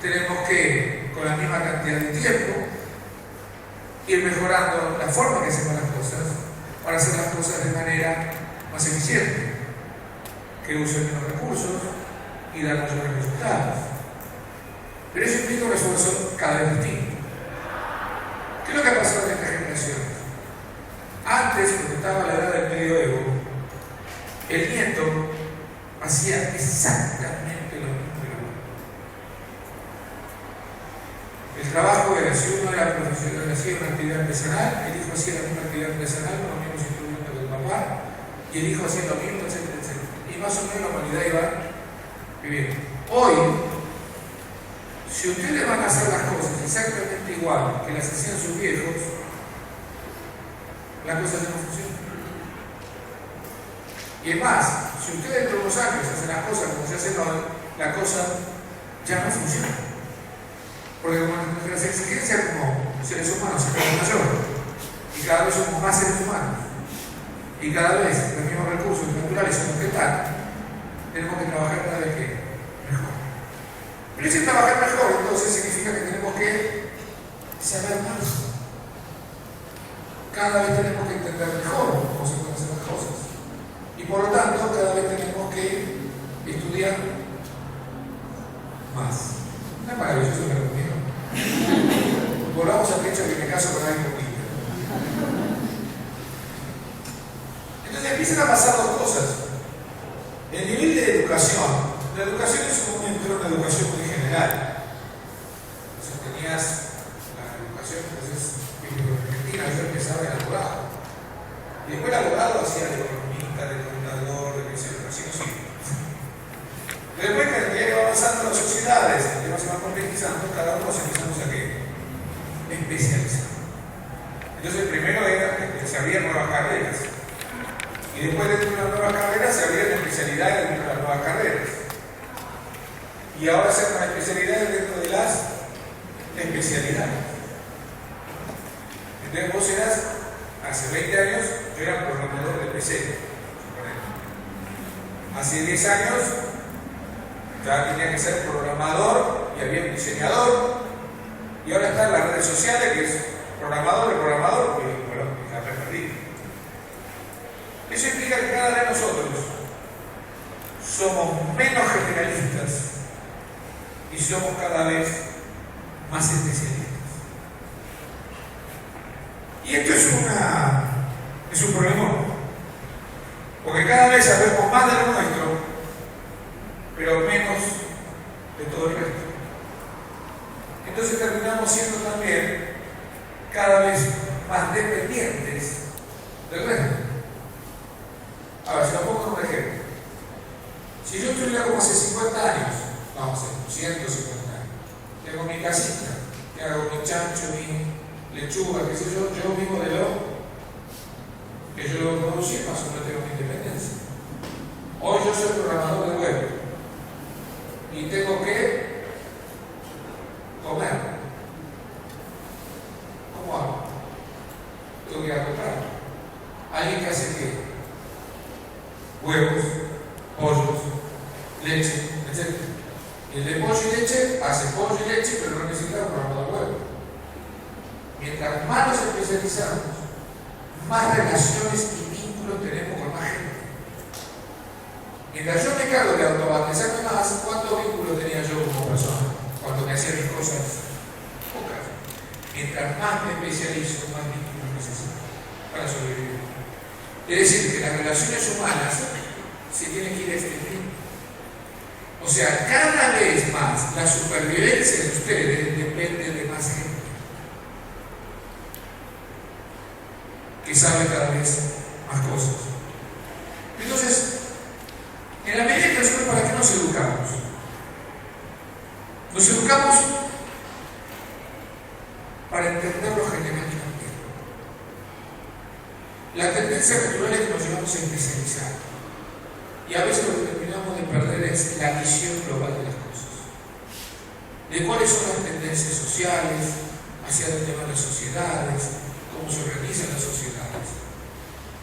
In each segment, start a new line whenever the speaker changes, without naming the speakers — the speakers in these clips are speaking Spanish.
tenemos que, con la misma cantidad de tiempo, ir mejorando la forma que hacemos las cosas para hacer las cosas de manera más eficiente, que usen menos recursos y dar mayores resultados. Pero eso implica un esfuerzo cada vez distinto. ¿Qué es lo que ha pasado en esta generación? Antes, cuando estaba la edad del medioevo, el nieto hacía exactamente lo mismo que el abuelo. El trabajo era, si uno era profesional, hacía una actividad artesanal, el hijo hacía la misma actividad artesanal con los mismos instrumentos del papá, y el hijo hacía lo mismo, etcétera, etcétera. Y más o menos la humanidad iba viviendo. Hoy, si ustedes van a hacer las cosas exactamente igual que las hacían sus viejos, la cosa ya no funciona. Y es más, si ustedes dentro de unos años hacen las cosas como se hacen hoy, la cosa ya no funciona. Porque nuestras exigencias como seres humanos se hacen mayor, y cada vez somos más seres humanos, y cada vez los mismos recursos naturales son los que están, tenemos que trabajar cada vez que mejor. Pero ese trabajar mejor entonces significa que tenemos que saber más. Cada vez tenemos que entender mejor cómo se pueden hacer las cosas. Y por lo tanto, cada vez tenemos que estudiar más. No es maravilloso que lo conmigo. Volvamos al hecho de que me caso con alguien poquito. Entonces empiezan a pasar dos cosas. El nivel de educación. La educación en su momento era una educación muy general. O sea, tenías la educación, entonces, en Argentina yo empezaba el abogado. Y después el abogado hacía de economista, de contador, de etcétera, así no sigue. Después que ya iba avanzando las sociedades, el tema se va complejizando, cada uno nos empezamos a especializar. Entonces primero era que se abrían nuevas carreras. Y después dentro de las nuevas carreras se abrían especialidades dentro de las nuevas carreras. Y ahora se hacen especialidades dentro de las especialidades. Entonces vos eras, hace 20 años, yo era programador de PC. Hace 10 años ya tenía que ser programador y había un diseñador. Y ahora están las redes sociales, que es programador, y bueno, ya me perdí. Eso implica que cada vez nosotros somos menos generalistas y somos cada vez más especialistas. Y esto es un problema, porque cada vez sabemos más de lo nuestro, pero menos de todo el resto. Entonces terminamos siendo también cada vez más dependientes del resto. A ver, si lo pongo en un ejemplo. Si yo estuviera como hace 50 años, vamos a hacer 150 años, tengo mi casita, que hago mi chancho, mi lechuga, qué sé yo vivo de lo que yo lo producí, más o menos tengo mi independencia. Hoy yo soy programador de web y tengo que comer. ¿Cómo hago? Tengo que ir a comprar. Alguien que hace qué? Huevos, pollos, leche, etc. Y el de pollo y leche hace pollo y leche, pero no necesita un programador de huevo. Mientras más nos especializamos, más relaciones y vínculos tenemos con más gente. Mientras yo me cargo de automatizarme más, ¿cuántos vínculos tenía yo como persona cuando me hacía mis cosas? Pocas. Mientras más me especializo, más vínculos necesito para sobrevivir. Es decir, que las relaciones humanas se tienen que ir extendiendo. O sea, cada vez más la supervivencia de ustedes depende de más gente que sabe cada vez más cosas. Entonces, en la medida que nosotros, ¿para qué nos educamos? Nos educamos para entenderlo genéticamente. La tendencia natural es que nos llevamos a especializar. Y a veces lo que terminamos de perder es la visión global de las cosas. De cuáles son las tendencias sociales, hacia dónde van las sociedades, cómo se organizan las sociedades.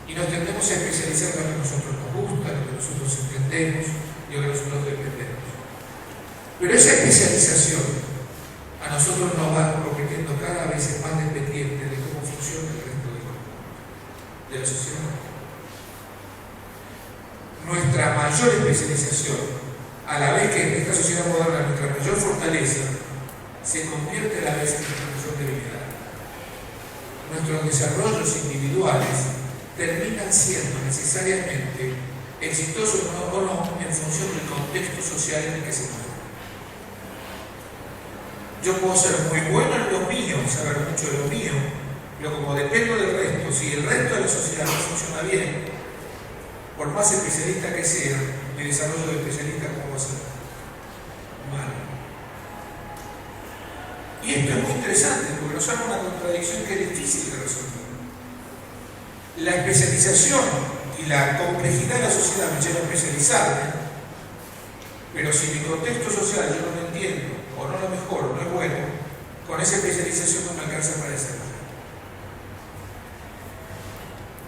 Y nos tendemos a especializar en lo que a nosotros nos gusta, en lo que nosotros entendemos y en lo que nosotros dependemos. Pero esa especialización a nosotros nos va convirtiendo cada vez más dependientes de cómo funciona el resto de la sociedad. Nuestra mayor especialización, a la vez que en esta sociedad moderna nuestra mayor fortaleza, se convierte a la vez en nuestra mayor debilidad. Nuestros desarrollos individuales terminan siendo necesariamente exitosos o no en función del contexto social en el que se mueven. Yo puedo ser muy bueno en lo mío, saber mucho de lo mío, pero como dependo del resto, si el resto de la sociedad no funciona bien, por más especialista que sea, mi desarrollo de especialista, ¿cómo va a ser? Mal. Y esto es muy interesante porque nos hace una contradicción que es difícil de resolver. La especialización y la complejidad de la sociedad me lleva a especializarme, pero si mi contexto social yo no lo entiendo, o no lo mejoro, no es bueno, con esa especialización no me alcanza para desarrollar.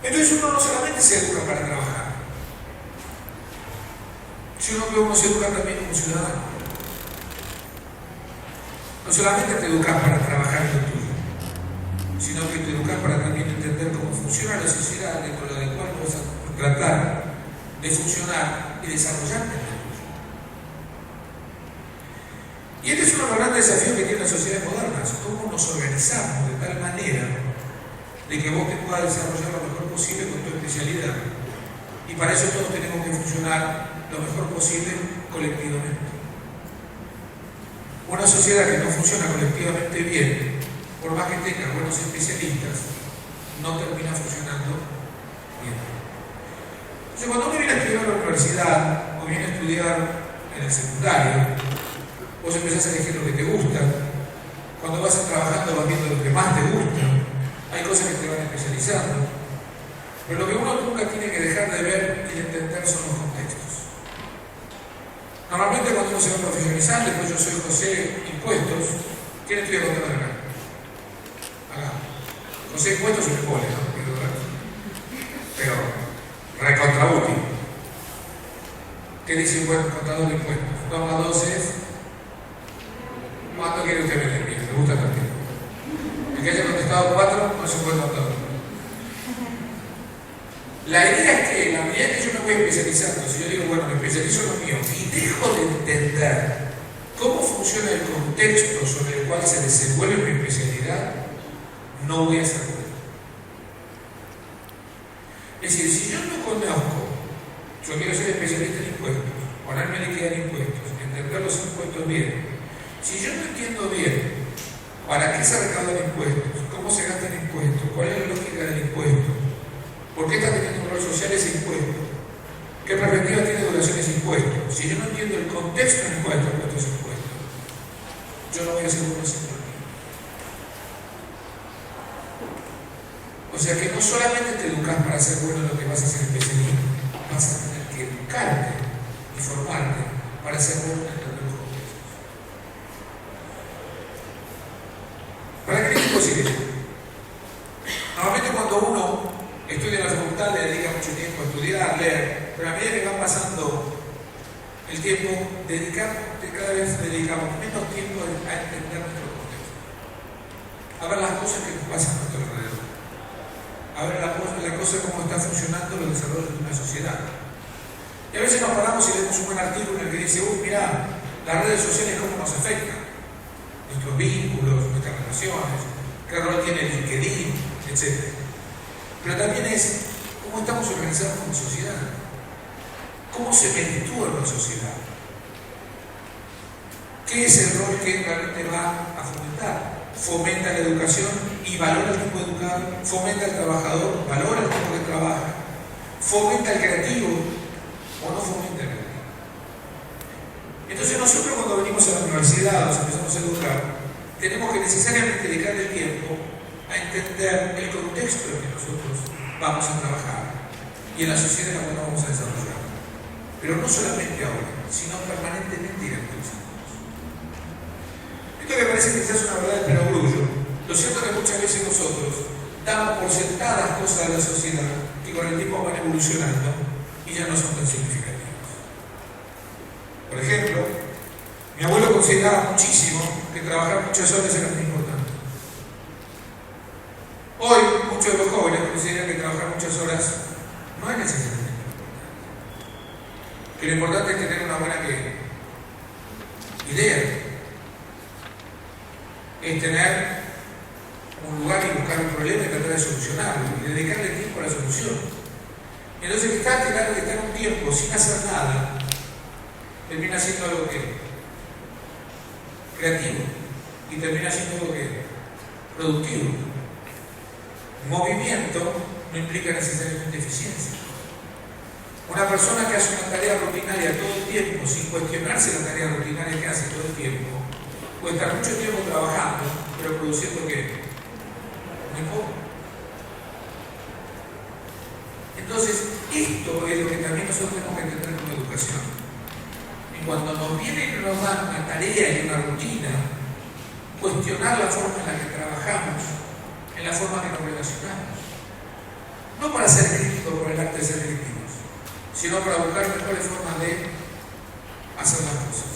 Entonces uno no solamente se educa para trabajar, sino que uno se educa también como ciudadano. No solamente te educas para trabajar en lo tuyo, sino que te educas para también entender cómo funciona la sociedad dentro de la cual vas a tratar de funcionar y desarrollarte en el tuyo. Y este es uno de los grandes desafíos que tienen las sociedades modernas, cómo nos organizamos de tal manera de que vos te puedas desarrollar lo mejor posible con tu especialidad. Y para eso todos tenemos que funcionar lo mejor posible colectivamente. Una sociedad que no funciona colectivamente bien, por más que tenga buenos especialistas, no termina funcionando bien. Entonces, cuando uno viene a estudiar en la universidad o viene a estudiar en el secundario, vos empezás a elegir lo que te gusta. Cuando vas trabajando vas viendo lo que más te gusta. Hay cosas que te van especializando. Pero lo que uno nunca tiene que dejar de ver y de entender son los contextos. Normalmente cuando uno se va profesionalizando, después yo soy José Impuestos, ¿quién estudia contador acá? Acá. José Impuestos se me pone, ¿no? Pero recontra útil. ¿Qué dice un contador de impuestos? 2 más 2 es... ¿Cuánto quiere usted vender? Bien, me gusta también. El que haya contestado 4 no es un buen contador. La idea es que la medida que yo me voy especializando, si yo digo, bueno, me especializo en lo mío y dejo de entender cómo funciona el contexto sobre el cual se desenvuelve mi especialidad, no voy a ser bueno. Es decir, si yo no conozco, yo quiero ser especialista en impuestos, ponerme a liquidar impuestos, entender los impuestos bien. Si yo no entiendo bien para qué se recaudan impuestos, cómo se gastan impuestos, cuál es la lógica del impuesto, por qué está teniendo un rol social ese impuesto, qué perspectiva tiene de duración ese impuesto, si yo no entiendo el contexto en el cual está puesto ese impuesto, yo no voy a ser bueno haciendo lo mío. O sea que no solamente te educas para ser bueno en lo que vas a ser especialista, vas a tener que educarte y formarte para ser bueno en entender los contextos. ¿Para qué es posible? Normalmente cuando uno estudia en la facultad le dedica mucho tiempo a estudiar, leer, pero a medida que va pasando el tiempo, cada vez dedicamos menos tiempo a entender nuestro contexto, a ver las cosas que nos pasan a nuestro alrededor, a ver la cosa cómo está funcionando los desarrollos de una sociedad. Y a veces nos paramos y leemos un buen artículo en el que dice, mirá, las redes sociales cómo nos afectan, nuestros vínculos, nuestras relaciones, qué rol tiene el LinkedIn, etc. Pero también es cómo estamos organizados como sociedad, cómo se perpetúa una sociedad, qué es el rol que realmente va a fomentar. Fomenta la educación y valora el tipo educado, fomenta al trabajador, valora el tipo que trabaja, fomenta el creativo o no fomenta el creativo. Entonces nosotros cuando venimos a la universidad, nos empezamos a educar, tenemos que necesariamente dedicar el tiempo a entender el contexto en el que nosotros vamos a trabajar y en la sociedad en la cual nos vamos a desarrollar. Pero no solamente ahora, sino permanentemente y durante los años. Esto que parece quizás una verdad de perogrullo, lo cierto es que muchas veces nosotros damos por sentadas cosas de la sociedad que con el tiempo van evolucionando y ya no son tan significativas. Por ejemplo, mi abuelo consideraba muchísimo que que trabajar muchas horas era muy importante. Hoy, muchos de los jóvenes consideran que trabajar muchas horas no es necesariamente importante. Que lo importante es tener una buena idea. Es tener un lugar y buscar un problema y tratar de solucionarlo y dedicarle tiempo a la solución. Entonces, fíjate, claro que estar un tiempo sin hacer nada termina siendo algo creativo y termina siendo algo productivo. Movimiento no implica necesariamente eficiencia. Una persona que hace una tarea rutinaria todo el tiempo sin cuestionarse la tarea rutinaria que hace todo el tiempo puede estar mucho tiempo trabajando, pero produciendo ¿qué? Muy poco. Entonces, esto es lo que también nosotros tenemos que entender con la educación. Y cuando nos viene y nos dan una tarea y una rutina, cuestionar la forma en la que trabajamos, en la forma que nos relacionamos. No para ser críticos por el acto de ser críticos, sino para buscar mejores formas de hacer las cosas.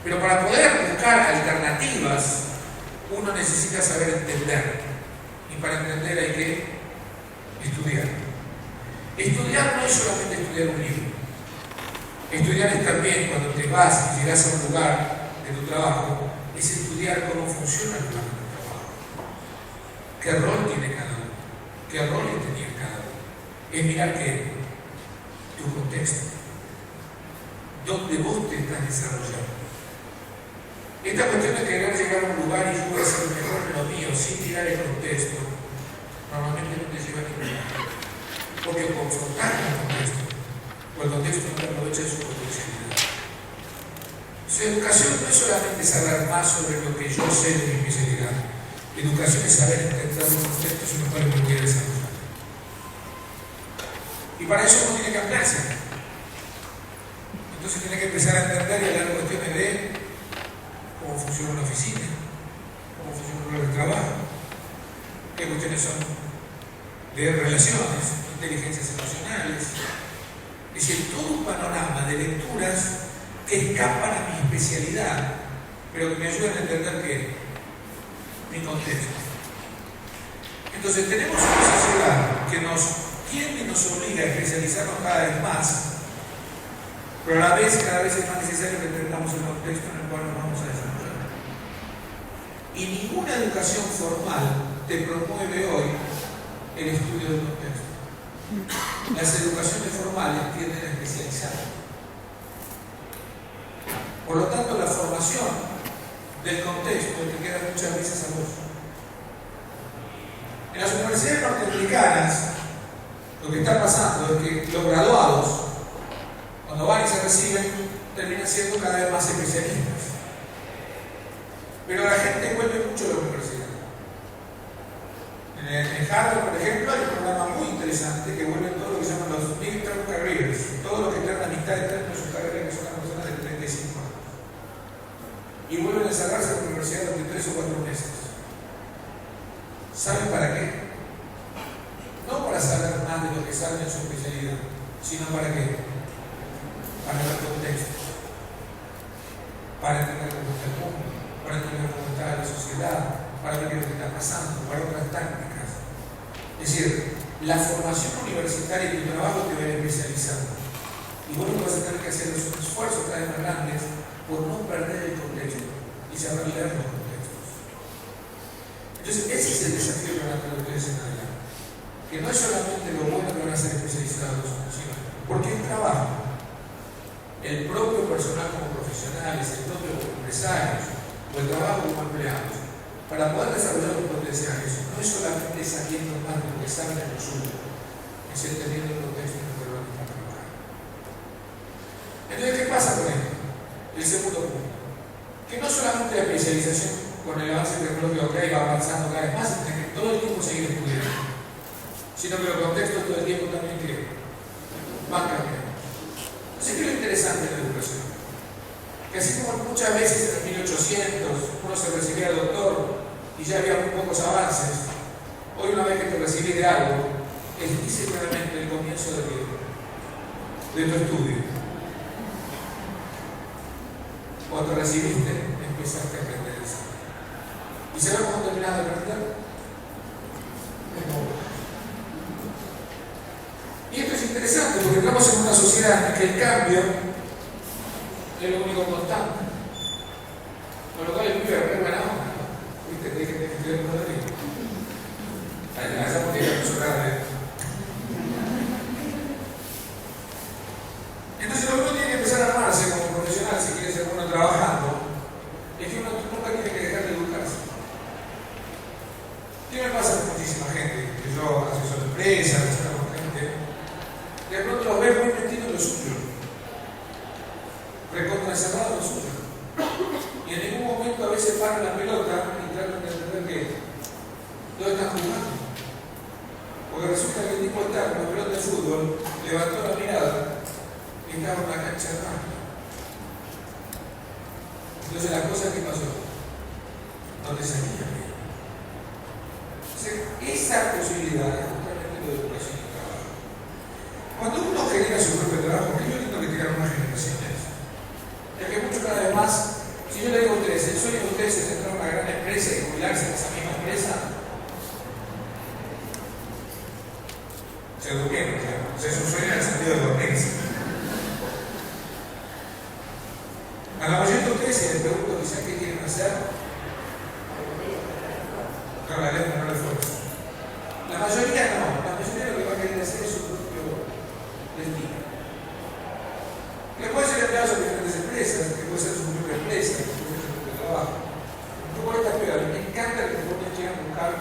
Pero para poder buscar alternativas, uno necesita saber entender. Y para entender hay que estudiar. Estudiar no es solamente estudiar un libro. Estudiar es también cuando te vas y llegas a un lugar de tu trabajo, es estudiar cómo funciona el lugar de tu trabajo. ¿Qué rol tiene cada uno? ¿Qué roles tenía cada uno? Es mirar que tu contexto, donde vos te estás desarrollando. Esta cuestión de querer llegar a un lugar y yo voy a hacer mejor en lo mío sin mirar el contexto, normalmente no te lleva a ningún lugar. Porque confrontar con el contexto, o el contexto no te aprovecha de su potencialidad. Su educación no es solamente saber más sobre lo que yo sé de mi especialidad. Educación es saber entender los contextos en los cuales me voy a desarrollar. Y para eso uno tiene que ampliarse. Entonces tiene que empezar a entender y hablar cuestiones de cómo funciona una oficina, cómo funciona un lugar de trabajo, qué cuestiones son de relaciones, inteligencias emocionales. Es decir, todo un panorama de lecturas que escapan a mi especialidad, pero que me ayudan a entender mi contexto. Entonces tenemos una sociedad que nos tiende y nos obliga a especializarnos cada vez más, pero a la vez cada vez es más necesario que entendamos el contexto en el cual nos vamos a desarrollar. Y ninguna educación formal te promueve hoy el estudio del contexto. Las educaciones formales tienden a especializar. Por lo tanto, la formación del contexto te queda muchas veces a vos. En las universidades norteamericanas, lo que está pasando es que los graduados, cuando van y se reciben, terminan siendo cada vez más especialistas. Pero la gente vuelve mucho a la universidad. En Harvard, por ejemplo, hay un programa muy interesante que vuelve todo lo que se llaman los midterm careers, todo lo que están a mitad de término de su carrera, que son las personas de 35 años. Y vuelven a encerrarse en la universidad durante 3 o 4 meses. ¿Saben para qué? No para saber más de lo que saben en su especialidad, sino para qué? Para el contexto, para entender cómo está el mundo, para entender cómo está la sociedad, para ver qué es lo que está pasando, para otras tácticas. Es decir, la formación universitaria y tu trabajo te va a ir especializando. Y vos vas a tener que hacer los esfuerzos cada vez más grandes por no perder el contexto y saber leer los contextos. Entonces, ese es el desafío que van a tener ustedes en adelante. Que no es solamente lo bueno que van a ser especializados, sino porque el trabajo, el propio personal como profesionales, el propio como empresarios, o el trabajo como empleados, para poder desarrollar los potenciales, no es solamente sabiendo más de lo que saben en lo suyo, es entendiendo el contexto en el cual van a estar trabajando. Entonces, ¿qué pasa con esto? El segundo punto. Que no solamente la especialización con el avance tecnológico que va avanzando cada vez más, sino que todo el tiempo seguir estudiando, sino que los contextos todo el tiempo también van cambiando. Entonces, ¿qué es lo interesante de la educación? Que así como muchas veces en 1800 uno se recibía de doctor y ya había muy pocos avances, hoy una vez que te recibís de algo, dice claramente el comienzo de tu estudio. cuando recibiste, empezaste a aprender eso. ¿Y sabes cómo terminas de aprender? Y esto es interesante porque estamos en una sociedad en que el cambio es lo único constante. Con lo cual el pibe es re buena onda, ¿no? ¿Viste? Te dije que estoy en Madrid. Allá porque ya no soy. Entonces lo que uno tiene que empezar a armarse como profesional, si quiere ser bueno trabajando, es que uno nunca tiene que dejar de educarse. ¿Qué me pasa con muchísima gente? Que yo asesoro empresas, con gente, de pronto los veo muy metidos en lo suyo, recontra encerrado en lo suyo. Y en ningún momento a veces paran la pelota y tratan de entender que ¿dónde están jugando? Porque resulta que el tipo está con la pelota de fútbol, levantó la mirada y estaba en una cancha de campo. Entonces la cosa que pasó, ¿dónde salía? Esa posibilidad es justamente lo de educación y trabajo. Cuando uno genera su propio trabajo, que yo entiendo que tienen unas generaciones, es que mucho cada vez más, si yo le digo a ustedes, el sueño de ustedes es entrar a una gran empresa y jubilarse en esa misma empresa, se durmieron, claro. O sea, es un sueño en el sentido de dormirse. A la mayoría de ustedes, si les pregunto quizás qué quieren hacer, no, la letra no le esfuerzo. La mayoría no, la mayoría lo que va a querer hacer es su propio destino. Que puede ser empleado en diferentes empresas, que puede ser su propia empresa, que puede ser su propio trabajo. Un poco esta pega, me encanta que los jóvenes quieran buscar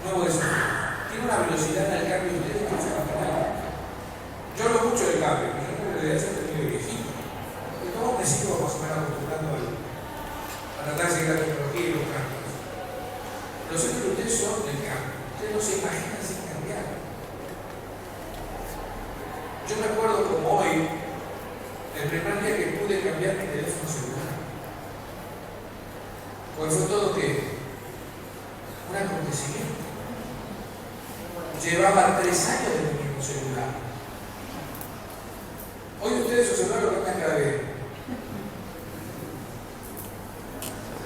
nuevos desafíos. Tiene una velocidad en el cambio de ustedes que es fenomenal. Yo hablo mucho del cambio, pero yo creo que debería ser tenido viejito. Porque todos me sigo más o menos acostumbrando a tratar de seguir la tecnología y los cambios. Los centros de ustedes son del cambio. Ustedes no se imaginan sin cambiar. Yo me acuerdo como hoy, el primer día que pude cambiar mi teléfono celular. Pues fue todo que un acontecimiento. Llevaba 3 años de mi mismo celular. Hoy ustedes su celular lo cambian cada vez.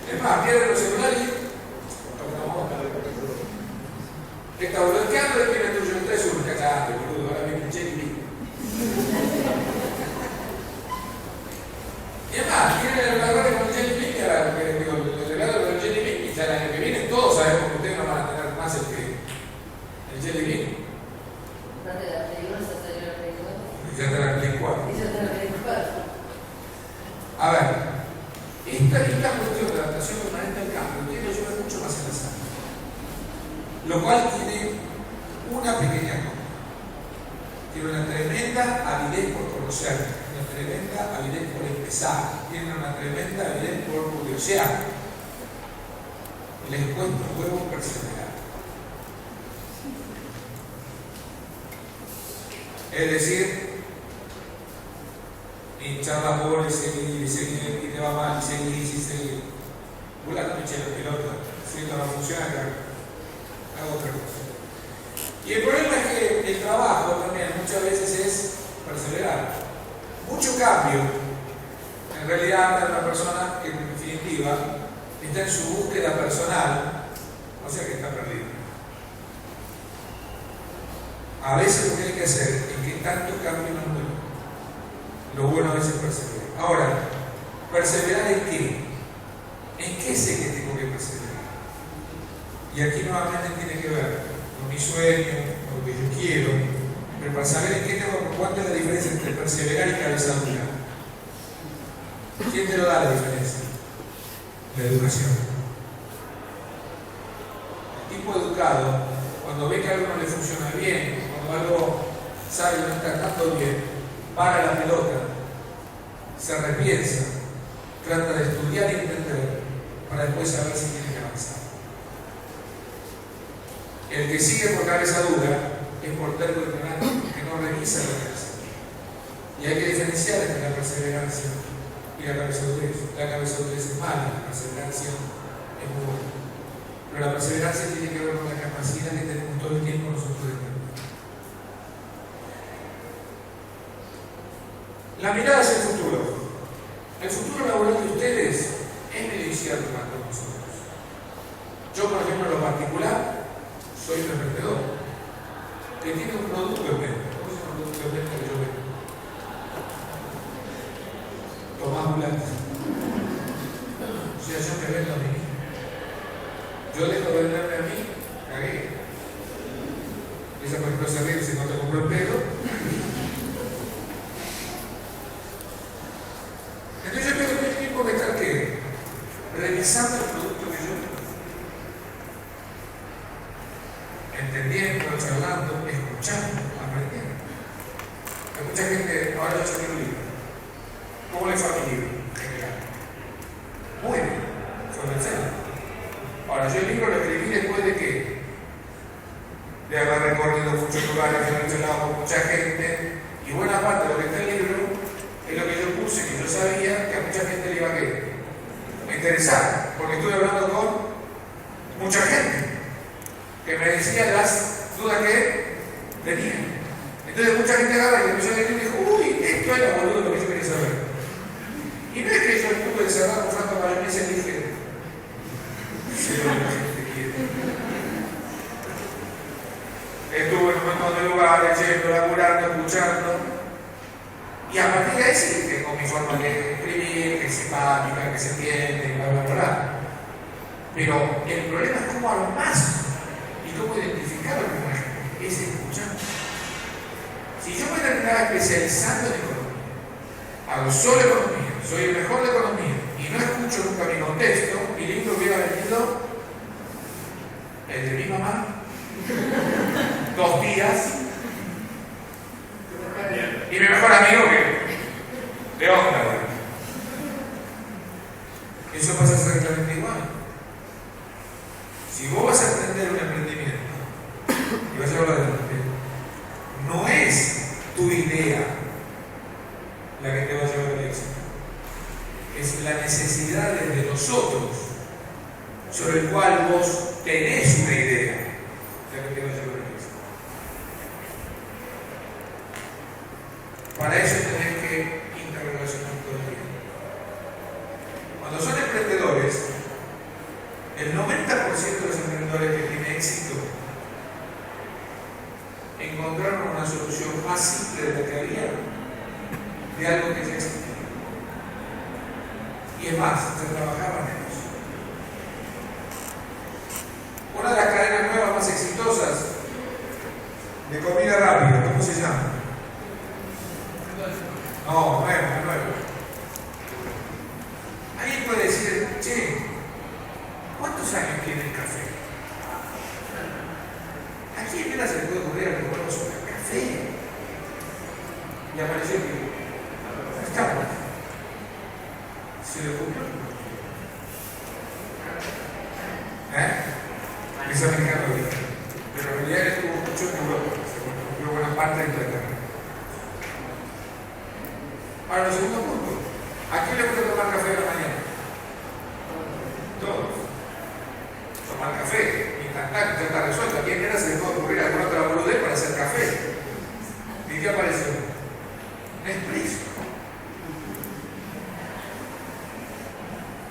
Es más, pierden los celulares y está bloqueando y tiene tuyo en 3 unos cachados, boludo, ahora viene el Jelly. Y es más, tienen el regalo con el Jelly Bean, el regalo con el Jelly Bean, y ya el año que viene todos sabemos que ustedes no van a tener más el Jelly Bean.
Aparte de la Play 1, ya salió la Play 2.
Y ya está la Play 4.
Y ya está la Play 4.
A ver, esta cuestión de adaptación permanente al cambio tiene que llevar mucho más en la sala. Lo cual tiene una pequeña cosa. Tiene una tremenda avidez por conocer, una tremenda avidez por empezar, tiene una tremenda avidez por curiosear. Les cuento un huevo perseverar. Es decir, hinchar la bola y seguir, y te va mal, y seguir. Vos la eché la pelota, si esto no funciona, hago otra cosa. Y el problema es que el trabajo también muchas veces es perseverar. Mucho cambio, en realidad, es una persona que en definitiva está en su búsqueda personal, o sea que está perdido. A veces lo que hay que hacer es que tanto cambio no es bueno. Lo bueno a veces es perseverar. Ahora, ¿perseverar en qué? ¿En qué sé que tengo que perseverar? Y aquí nuevamente tiene que ver con mi sueño, con lo que yo quiero, pero para saber en qué tengo, cuánto es la diferencia entre perseverar y cabeza dura. ¿Quién te lo da la diferencia? La educación. El tipo educado, cuando ve que algo no le funciona bien, cuando algo sabe que no está tanto bien, para la pelota, se repiensa, trata de estudiar y entender para después saber si tiene que avanzar. El que sigue por cabeza dura es por terco y ignorante, que no revisa lo que hace. Y hay que diferenciar entre la perseverancia y la cabeza durez. La cabeza durez es mala, la perseverancia es muy buena. Pero la perseverancia tiene que ver con la capacidad que tenemos todo el tiempo nosotros de entender. La mirada hacia el futuro. El futuro laboral Yo dejo de venderme a mí, cagué. Esa por ejemplo se ríe si no te compró el pelo. Entonces yo tengo el tiempo de estar ¿qué? Revisando el producto que yo tengo. Entendiendo, charlando, escuchando, aprendiendo. Hay mucha gente, ahora yo saqué un libro. ¿Cómo le fue a mi libro? General. Muy bien, sobre el centro. Ahora, yo el libro lo escribí después de que de haber recorrido muchos lugares, de haber charlado con mucha gente, y buena parte de lo que está en el libro es lo que yo puse, que yo sabía que a mucha gente le iba a interesar, porque estuve hablando con mucha gente que me decía las dudas que tenían. Entonces mucha gente agarra y empezó a leer y dijo, uy, esto era boludo lo que yo quería saber. Y no es que yo estuve encerrado buscando para la iglesia y dije, sé lo que la gente quiere. Estuve en un montón de lugares, yendo, laburando, escuchando. Y a partir de ahí sí tengo mi forma de escribir, que es simpática, que se entiende, bla, bla, bla. Pero el problema es cómo armás y cómo identificar lo que es escuchar. Si yo me terminaba especializando en economía, hago solo economía, soy el mejor de economía y no escucho nunca mi contexto, mi libro hubiera vendido el de mi mamá, 2 días, y mi mejor amigo que de onda. Eso pasa exactamente igual. Si vos vas a emprender un emprendimiento y vas a hablar de emprendimiento, no es tu idea la que te va a llevar al éxito. Es la necesidad de nosotros sobre el cual vos tenés una idea la que te va a llevar al éxito. Para eso tenés que interrelacionar todo el tiempo. Cuando son emprendedores, el 90% de los emprendedores que tienen éxito encontraron una solución más simple de la que había de algo que ya existía. Y es más, se trabajaba menos. Una de las cadenas nuevas más exitosas de comida rápida, ¿cómo se llama? No, nueva. Alguien puede decir, che, ¿cuántos años tiene el café? ¿A quién apenas se le puede ocurrir algo bueno sobre el café? Y apareció que estamos. Se le ocurrió. Es americano, pero en realidad estuvo mucho en Europa, se ocurrió buena parte de Inglaterra. Ahora, el segundo punto. ¿A quién le gusta tomar café a la mañana? Todos. Tomar café, instantáneo, ya está resuelto. ¿A quién era se le puede ocurrir alguna otra boludez para hacer café? ¿Y qué apareció? Nespresso.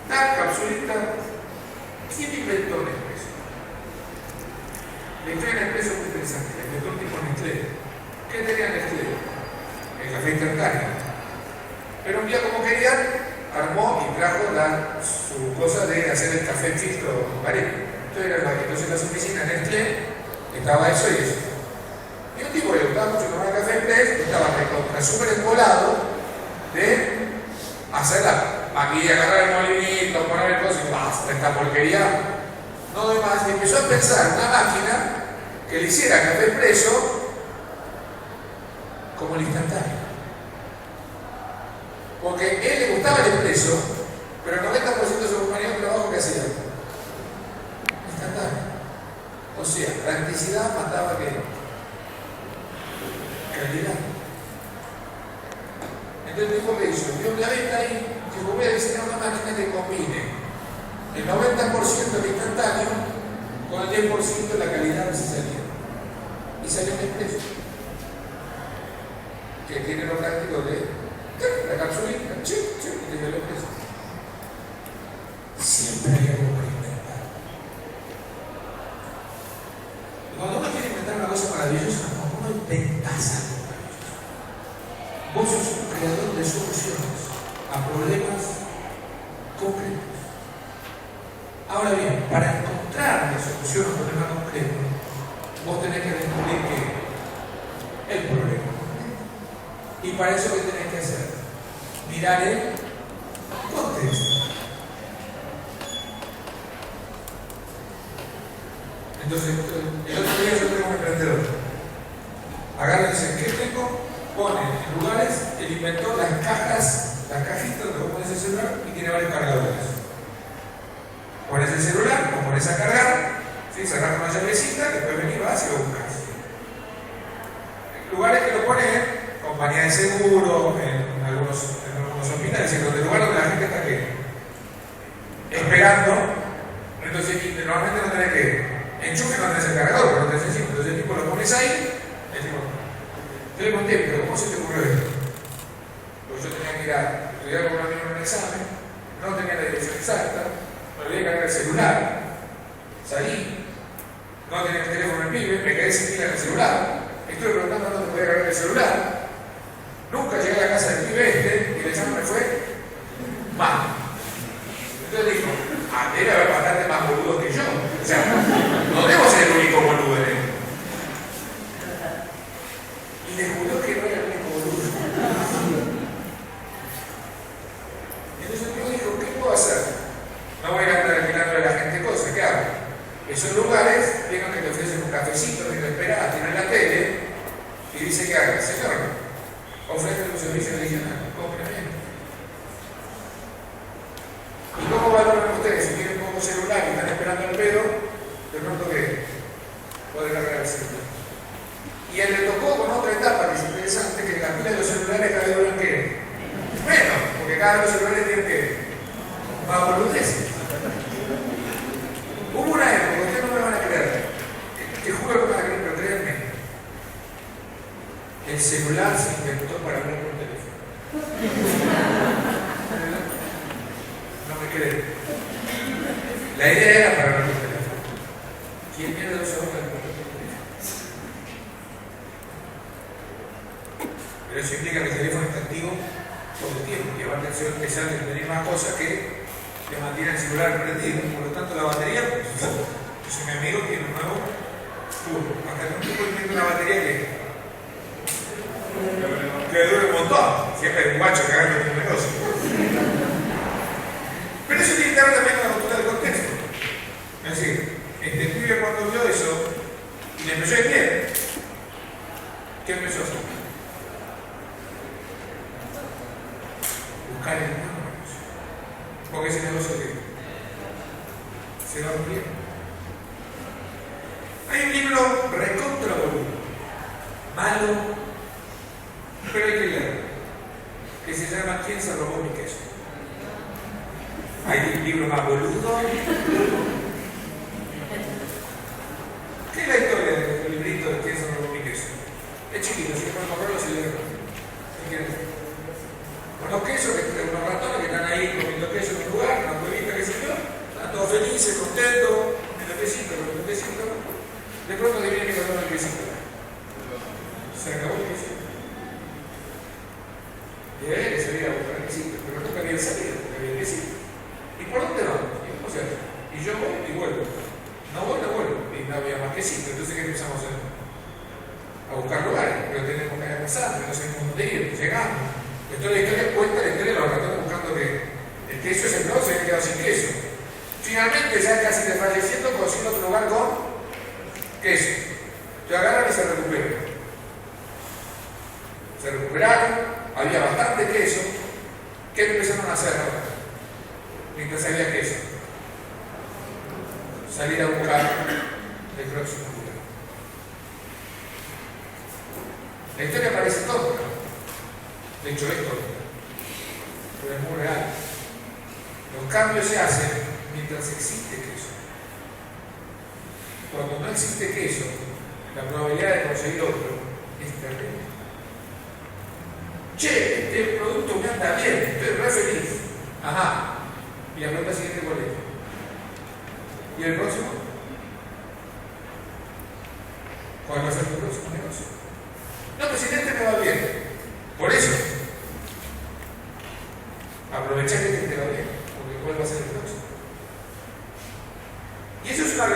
La capsulita. ¿Quién inventó Nespresso? La historia de Nespresso es muy interesante. La inventó un tipo Nestlé. ¿Qué tenía Nestlé? El café instantáneo. Pero un día, como querían, armó y trajo su cosa de hacer el café filtro amarillo. Entonces en las oficinas de Nestlé estaba eso y eso. Y un tipo le gustaba mucho tomar café express, estaba súper embolado de hacer la maquilla, agarrar el molinito, poner el coso y basta, esta porquería. No doy más. Y empezó a pensar una máquina que le hiciera café expreso como el instantáneo. Porque a él le gustaba el expreso, pero el 90% de su compañero de trabajo que hacía instantáneo. O sea, practicidad mataba que calidad. Entonces el tipo que hizo, vio una venta ahí, que voy a diseñar una máquina que combine el 90% del instantáneo con el 10% de la calidad que se salía. Y salió un expreso que tiene lo práctico de la capsulita, y te dio el expreso. Siempre hay algo para inventar. Y cuando uno quiere inventar una cosa maravillosa, no inventás algo maravilloso. Vos sos un creador de soluciones a problemas concretos. Ahora bien, para encontrar encontrar la solución a un problema complejo, vos tenés que descubrir que el problema. Y para eso, ¿qué tenés que hacer? Mirar el contexto. Entonces, el otro día yo tengo un emprendedor. Agarra y dice, ¿qué tengo? Pone en lugares, el inventor, las cajitas donde vos pones el celular y tiene varios cargadores. Pones el celular, lo pones a cargar, ¿sí? Cerrás con una llavecita, después venís, vas y lo buscas. Lugares que lo ponen en compañía de seguro, en algunos hospitales, en donde lugar donde la gente está ¿qué? Esperando. Entonces, normalmente no tenés que enchufe, no tenés el cargador, pero no tenés encima. Entonces, el tipo lo pones ahí. El tipo, yo le conté, pero ¿cómo se te ocurrió esto? Pues yo tenía que ir a estudiar con un amigo en un examen, no tenía la dirección exacta, me olvidé de cargar el celular, salí, no tenía el teléfono en el pibe, me quedé sin pila en el celular, estuve preguntando dónde podía cargar el celular, nunca llegué a la casa del pibe y el examen me fue mal. Entonces dijo, debe haber bastante más boludo que yo. O sea, no debo ser el único boludo en él. Y le juró que no era el único boludo. Entonces el tío dijo, ¿qué puedo hacer? No voy a ir a andar alquilando a la gente cosas, ¿qué hago? Esos lugares, vengan que te ofrecen un cafecito, que te esperas, tienen la tele, y dice que haga, señor, ofrecen un servicio adicional, cómprame. ¿Y cómo valoran ustedes? Si tienen poco celular y están esperando el pedo, de pronto que pueden cargar el celular. Y él le tocó con otra etapa que es interesante, que las pilas de los celulares cada vez duran que menos, porque cada vez los celulares tienen que más boludeces. Hubo una época, ustedes no me van a creer, te juro que me van a creer, pero créanme, el celular se inventó para hablar por teléfono. No me creen. La idea era para hablar por teléfono. ¿Quién viene de los segundos del teléfono? Pero eso implica que el teléfono está activo todo el tiempo, que va a empezar a tener más cosas que mantiene el celular prendido. Por lo tanto, la batería, pues mi amigo tiene un nuevo turbo. Hasta que un tipo inventa una batería que dure un montón. Siempre hay un guacho cagando en un negocio. Pero eso tiene que ver también con la ruptura del contexto. Es decir, este pibe cuando vio eso y le empezó a decir, ¿qué empezó a hacer? Buscar el nuevo negocio. Porque ese negocio que se va a morir. Hay un libro recontra boludo, malo, pero hay que leer, que se llama ¿Quién se robó mi queso? Hay un libro más boludo. ¿Qué es la historia del librito de ¿Quién se robó mi queso? Es chiquito, si pueden comprarlo se lee. Unos quesos, unos ratones que están ahí comiendo queso en un lugar, una cuevita, qué sé yo, están todos felices, contentos, comiendo quesito, comiendo quesito. De pronto le viene que comer el quesito. Se acabó el quesito. Y a él se iba a buscar el quesito, pero nunca había salido, porque había el quesito. ¿Y por dónde vamos? O sea, y yo voy y vuelvo. No voy, no vuelvo. Y no había más quesito. Entonces, ¿qué empezamos a hacer? A buscar lugares, pero tenemos que ir pasando, no sabemos dónde ir, llegamos. Entonces la historia cuenta la historia de los ratones buscando que el queso es el no, se había quedado sin queso. Finalmente, ya casi desfalleciendo, consiguen otro lugar con queso. Se agarran y se recuperan. Se recuperaron, había bastante queso. ¿Qué empezaron a hacer ahora? Mientras había queso. Salir a buscar el próximo lugar. La historia parece tonta. De hecho, es tonta. Pero es muy real. Los cambios se hacen mientras existe queso. Cuando no existe queso, la probabilidad de conseguir otro es terrible. Che, este producto me anda bien, estoy re feliz. Ajá. Y la pregunta siguiente, ¿cuál es? ¿Y el próximo? ¿Cuál va a ser tu próximo negocio? No, presidente, me va bien. Por eso, aprovechar que te va bien, porque ¿cuál va a ser el próximo? Y eso es una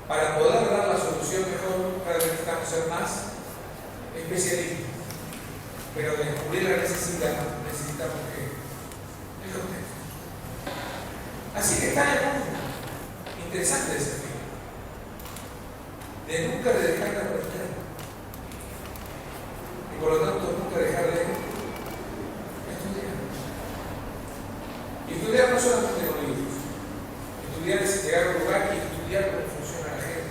para poder dar la solución mejor, cada vez necesitamos ser más especialistas. Pero de descubrir la necesidad necesitamos que el contexto. Así que está en el punto. Interesante desafío. De nunca dejar de aprender. Y por lo tanto nunca dejar de estudiar. Y estudiar no solamente con libros. Estudiar es llegar a un lugar y estudiar cómo funciona la gente,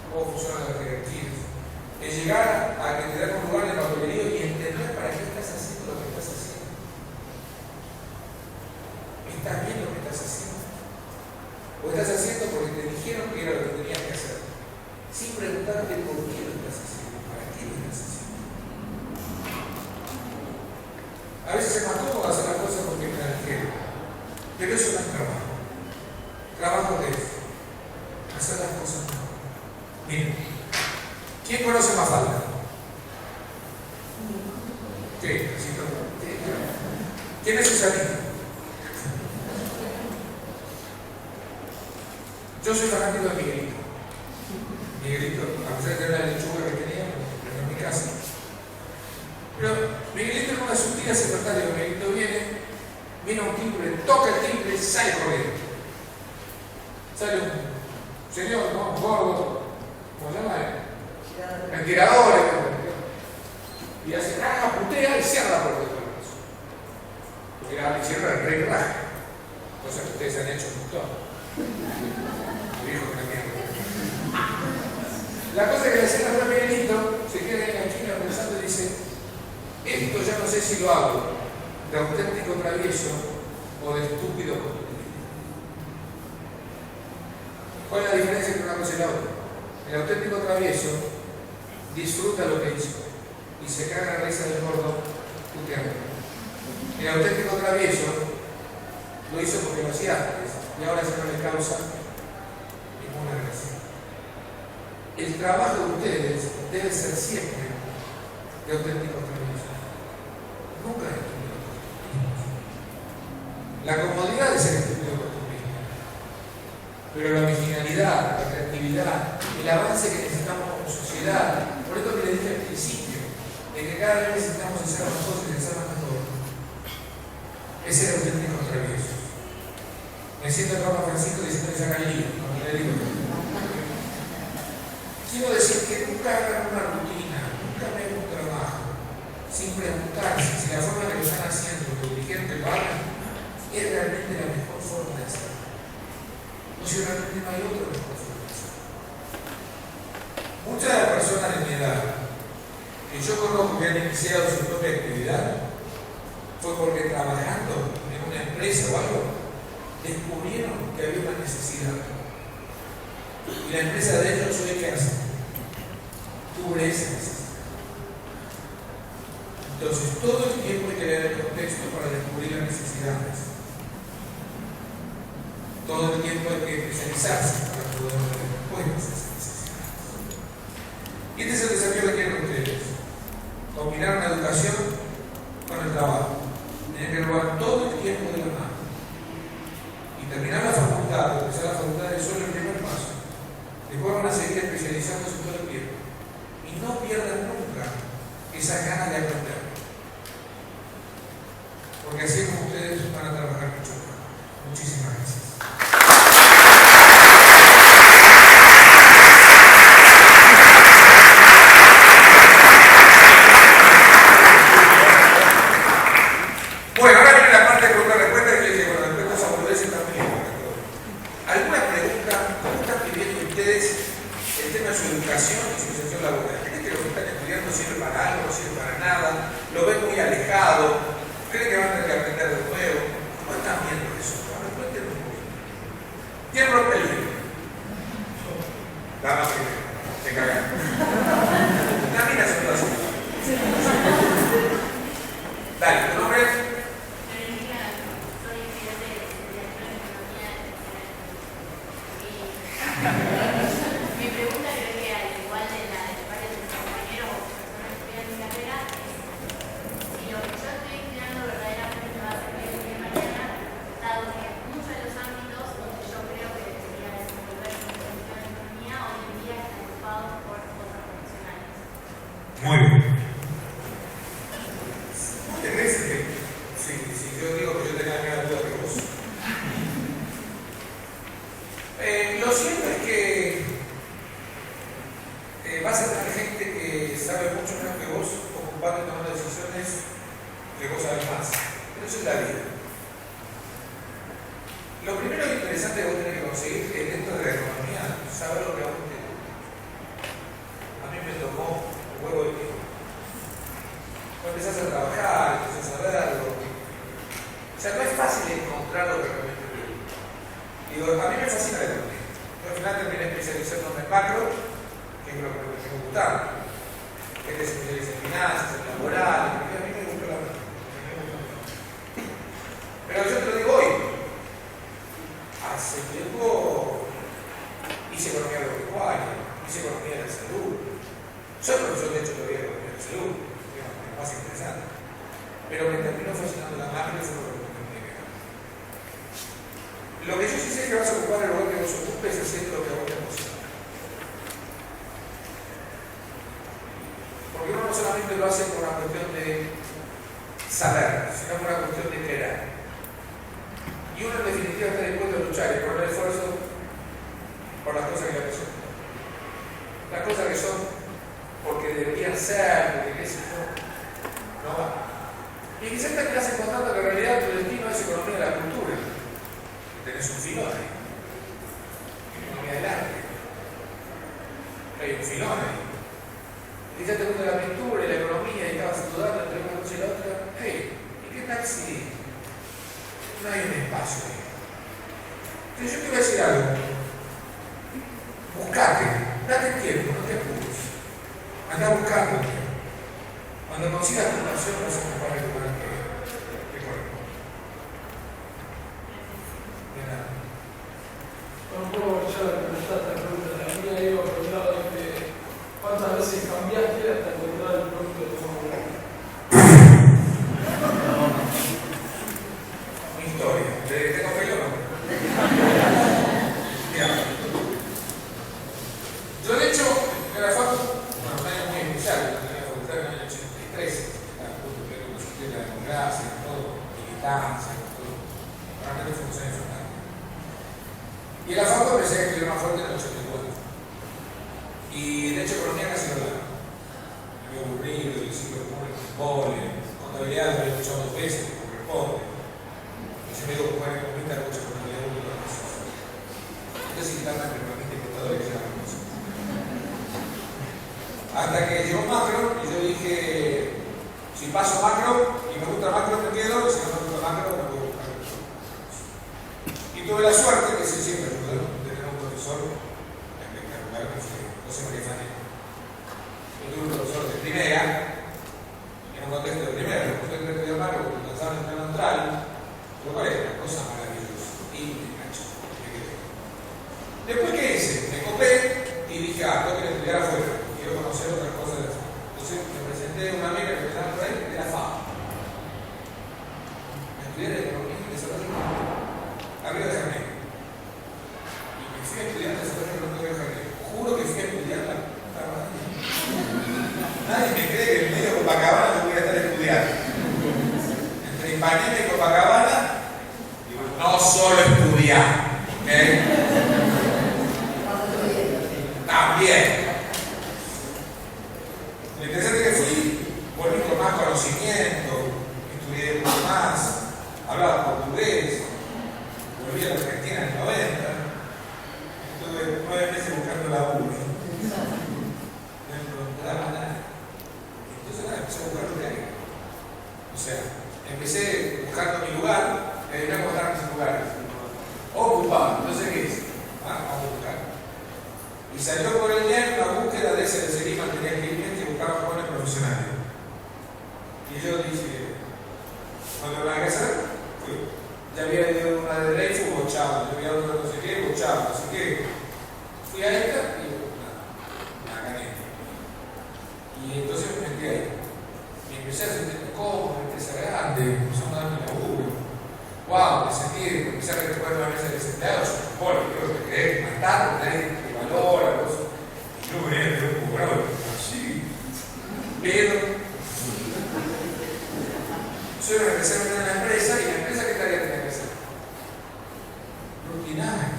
cómo funcionan las jerarquías. Es llegar a que te dan un lugar de papelería y entender para qué estás haciendo lo que estás haciendo. ¿Estás bien lo que estás haciendo? ¿O estás haciendo porque te dijeron que era lo que tenías que hacer? Sin preguntarte por qué lo estás haciendo, para qué lo estás haciendo. A veces es más cómodo hacer las cosas porque me las dijeron. Pero eso no es trabajo. Trabajo de hacer las cosas mejor. Miren, ¿quién conoce Mafalda? Sí, así todo. ¿Quién es Susanita? Yo soy fanático de Miguelito. Miguelito, a pesar de la lechuga que tenía, en mi casa. Pero Miguelito en una sutil secretaria, Miguelito viene a un timbre, toca el timbre y sale corriendo. Sale un señor, ¿no? Gordo, ¿cómo se llama? El tirador, y hace putea y cierra la puerta de todo el mundo. Porque la cierra el rey raja, cosa que ustedes han hecho un montón. Dijo que también. La cosa es que la escena fue Miguelito, se queda en la esquina pensando y dice: esto ya no sé si lo hago de auténtico travieso o de estúpido contenido. ¿Cuál es la diferencia entre una cosa y la otra? El auténtico travieso disfruta lo que hizo y se caga la risa del gordo puteando. El auténtico travieso lo hizo porque lo hacía antes y ahora ya no le causa ninguna gracia. El trabajo de ustedes debe ser siempre de auténtico travieso, nunca de estúpido costumbrismo. La comodidad de ser estúpido costumbrismo, pero la originalidad, la creatividad, el avance que necesitamos como sociedad, por esto que le dije al principio, de que cada vez necesitamos hacer más cosas y hacer más todo, es ser auténtico travieso. Me siento el Papa Francisco diciendo que saca el libro, cuando le digo. Quiero decir que nunca hagan una rutina, nunca hagan un trabajo, sin preguntarse si la forma que lo están haciendo, que dijeron que lo hagan, es realmente la mejor forma de hacerlo. O si realmente no hay otra mejor forma de hacerlo. Muchas de las personas de mi edad que yo conozco que han iniciado su propia actividad fue porque trabajando en una empresa o algo descubrieron que había una necesidad. Y la empresa de ellos hoy ¿qué hace? Cubre esa necesidad. Entonces todo el tiempo hay que leer el contexto para descubrir las necesidades. Todo el tiempo hay que especializarse para poder dar respuestas a esas necesidades. Y este es el desafío que tienen ustedes. Combinar una educación con el trabajo. Tienen que robar todo el tiempo de la mano. Y terminar la facultad, empezar la facultad es solo el primer paso. Después van a seguir especializándose todo el tiempo. Y no pierdan nunca esa ganas de aprender. Porque así es como ustedes van a trabajar mucho mejor. Muchísimas gracias. Bueno, ahora viene la parte de pregunta-respuesta que les dije, bueno, después de esa boludez está muy bien. ¿Alguna pregunta? ¿Cómo están viviendo ustedes el tema de su educación y su inserción laboral? ¿Creen que lo que están estudiando sirve para algo, no sirve para nada? ¿Lo ven muy alejado? ¿Creen que van a tener que aprender de nuevo? ¿Cómo están viendo eso? Ahora cuéntenme un poquito. ¿Quién rompe el libro? Dama primero. Te cagan. Las minas son todas así. Dale, ¿tu nombre es?
Mi pregunta creo que al igual de la de varios de mis compañeros o personas que estudian mi carrera es si lo que yo estoy estudiando verdaderamente me va a servir el día de mañana, dado que muchos de los ámbitos donde yo creo que debería desenvolver mi profesión en economía hoy
vas a tener gente que sabe mucho menos que vos, ocupando y tomando decisiones que vos sabés más. Pero eso es la vida. Lo primero interesante que vos tenés que conseguir es dentro de la economía, saber lo que a vos te gusta. A mí me tomó un huevo de tiempo. Cuando empezás a trabajar, empezás a verlo. O sea, no es fácil encontrar lo que realmente te gusta. Digo, a mí me fascina la economía. Yo al final terminé especializándome en macro, que es lo que me gustaba. Que te especializa en finanzas, en laboral, porque a mí me gusta la macro. Pero yo te lo digo hoy. Hace tiempo hice economía agropecuaria, hice economía de la salud. Soy profesor de hecho todavía de economía de la salud, que es lo más interesante. Pero me terminó fascinando la macro y fue lo que me quedé. Lo que yo sí sé es que vas a ocupar el lugar que vos ocupes haciendo lo que a vos te emociona. Porque uno no solamente lo hace por una cuestión de saber, sino por una cuestión de querer. Y uno en definitiva está dispuesto a luchar y a poner esfuerzo por las cosas que le apasionan. Las cosas que son porque deberían ser, porque qué sé yo, no va. Y quizás te quedas encontrando que en realidad tu destino es economía de la cultura. Tenés un filón ahí. Economía del arte. Hay un filón ahí. Y quizás te gusta la pintura y la economía y estabas dudando entre una cosa y la otra. Hey, ¿y qué tal si no hay un espacio ahí? Entonces yo te voy a decir algo. Buscate, date tiempo, no te apures. Anda buscando tiempo. Cuando consigas tu pasión vas a ocupar el lugar que corresponde. De nada.
No puedo yo contestar esta pregunta. La mía iba por el lado de que cuántas veces cambiaste hasta encontrar el producto de tu mamá.
Mi historia. ¿Tengo pelo o no? Mira. Yo de hecho, en la facu, bueno, un año muy especial, en la facultad en el año 83, de la democracia, todo, militancia, todo, realmente funciones fantásticas. Y en la facu empecé a estudiar más fuerte en el 84. Y de hecho economía casi no daba. Me había aburrido, el ciclo común, el fútbol, contabilidad lo había escuchado 2 veces, como responde. Y yo me digo que bueno, economista no mucha contabilidad de las cosas. Entonces interna que permite contadores que ya no conocen. Hasta que llegó macro y yo dije, si paso macro y me gusta macro me quedo, si no me gusta macro me voy a buscar otro. Y tuve la suerte, que siempre ayudó, de tener un profesor espectacular que fue José María Fanel. Yo tuve un profesor de primera, en un contexto de primera, después de estudiar macro, cuando lanzaron el plan neutral, lo cual es una cosa maravillosa. Y me enganchó, me quedé. Después, ¿qué hice? Me copé y dije, tengo que estudiar afuera, quiero conocer otras cosas de afuera. Entonces me presenté a una amiga que me estaba por ahí, de la FAO. Me estudié de economía y desarrollo económico, a Río de Janeiro. Y me fui a estudiar desarrollo económico de Río de Janeiro. Juro que fui a estudiar la puta madre. Nadie me cree que en medio de Copacabana yo voy a estar estudiando. Entre Ipanema y Copacabana, digo, no solo estudiar, ¿ok? También. Lo interesante es que fui, volví con más conocimiento, estudié mucho más, hablaba portugués, volví a la Argentina en el 90, estuve 9 meses buscando laburo. No me preguntaba nada. Entonces nada, empecé a buscar lo que hay. O sea, empecé buscando mi lugar, y adivina cómo estaban mis lugares. Ocupado, no sé qué es. Vamos a buscar. Y salió por el día una búsqueda de ese de mantenía clientes que buscaban jóvenes profesionales. Y yo dije, cuando me van a casar, fui. Ya había ido una de Dreyfus, bochado, ya había otra no sé qué, bochado, así que fui a esta y la gané. Y entonces me metí ahí. Y empecé a sentirme cómodo, una empresa grande, empezó a darme laburo. Wow, me sentí, empecé a recuperar una mesa de desempleados, bueno, creo que quedé matar, nadie te valora, cosas. Y yo venía de un bravo, así, pero yo me empecé a meter en la empresa y la empresa ¿qué tarea tenía que hacer? Rutinaria.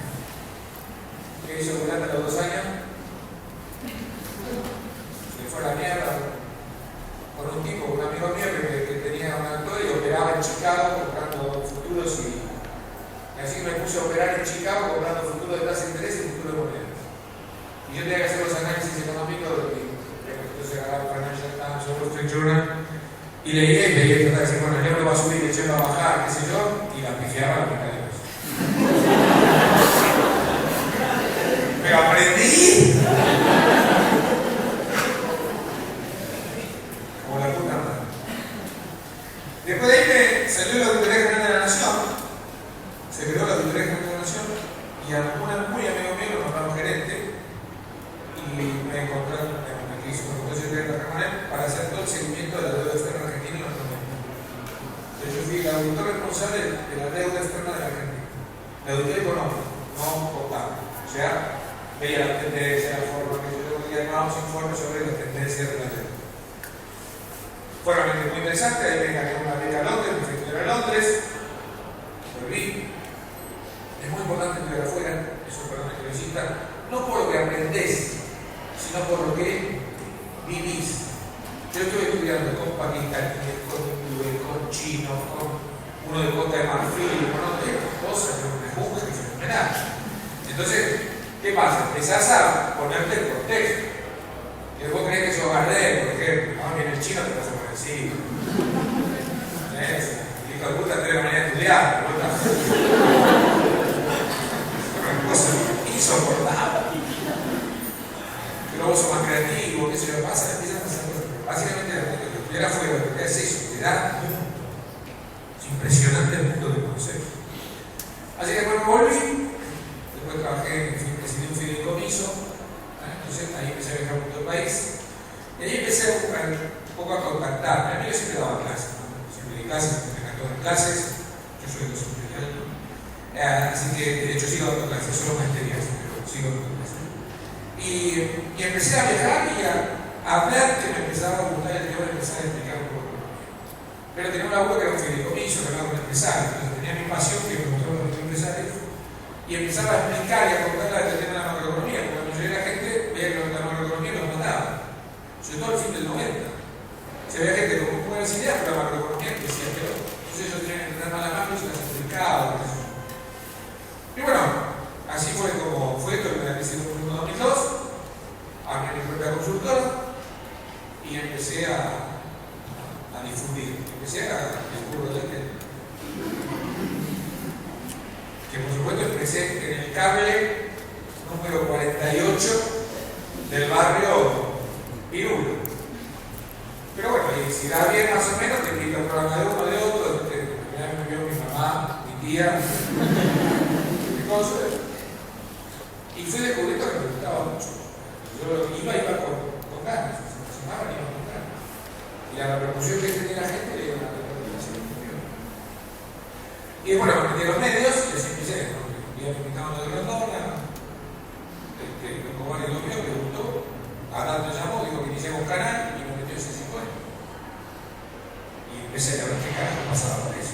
¿Qué hizo durante los 2 años? puse a operar en Chicago comprando futuro de tasa de interés y futuro de monedas. Y yo tenía que hacer los análisis económicos de lo que entonces agarraba Financial Times o Wall Street Journal y leía y leía y trataba de decir, bueno, el euro va a subir, el yen va a bajar, qué sé yo, y la pifiaba la mitad de eso. Pero aprendí. Como la puta madre. Después de ahí me salió la Auditoría General de la Nación. Se creó la Auditoría General de la Nación y a un muy amigo mío lo nombraron gerente y me encontraron, me hizo una fundación de Ramanel para hacer todo el seguimiento de la deuda externa argentina en los 90. Entonces yo fui el auditor responsable de la deuda externa de la Argentina. La auditoría económica, no contable. O sea, veía la tendencia, la forma que yo armábamos informes sobre la tendencia de la deuda. Fue realmente muy interesante, ahí me gané una beca a Londres, me fui a estudiar a Londres, volví. Es muy importante estudiar afuera, eso perdón que lo insista, no por lo que aprendés, sino por lo que vivís. Yo estuve estudiando con pakistaníes, con hindúes, con chinos, con uno de Costa de Marfil, con otras cosas, que me juzgan y fenomenal. Entonces, ¿qué pasa? Empezás a ponerte en contexto. Que vos crees que sos Gardel, por ejemplo, no, viene el chino te vas a poner así. El hijo de puta te da manera de estudiar, ¿no? Una cosa insoportable. Pero vos sos más creativo, qué sé yo, pasa, empiezan a pasar cosas. Básicamente, estudiar afuera, lo que hace eso, te da es impresionante el mundo del concepto. Así que después me volví, después trabajé, presidí un fideicomiso, entonces ahí empecé a viajar por todo el país, y ahí empecé un poco a contactarme. A mí yo siempre daba clases, ¿no? Siempre di clases, me encantó dar clases, yo soy docente de algo, así que de hecho sigo dando clases, solo maestrías, pero sigo dando clases. Y empecé a viajar y a hablar, que me empezaba a gustar el tema de empezar a explicar un poco. Pero tenía un laburo que era un fideicomiso, que hablaba con empresarios, entonces tenía mi pasión que me mostraba con los empresarios y empezaba a explicar y a contar el tema de la macroeconomía, porque la mayoría de la gente veía que la macroeconomía los mataba, sobre todo al fin del 90. Se veía gente con muy buenas ideas, pero la macroeconomía decía que no. Entonces ellos tenían que entender más la macro y se las explicaba. Y bueno, así fue como fue esto, que me hice en 2002, abrí mi propia consultora y empecé a difundir. Empecé a descubrir que por supuesto empecé en el cable número 48 del barrio Pirulo. Pero bueno, y si da bien más o menos, te invito al programa de uno, de otro, me vio mi mamá, mi tía, mi cosa. Y fui descubriendo que me gustaba mucho. Yo iba con ganas, se me asomaban y iba con ganas. Y la repercusión que tenía la gente le dio una repercusión. Y bueno, me metí a los medios y así empecé. Un día me invitaban a la Grandona, los cobardes lo vio, me gustó. Ahora me llamó, dijo que iniciaba un canal y me metió ese 50. Y empecé a ver qué carajo pasaba por eso.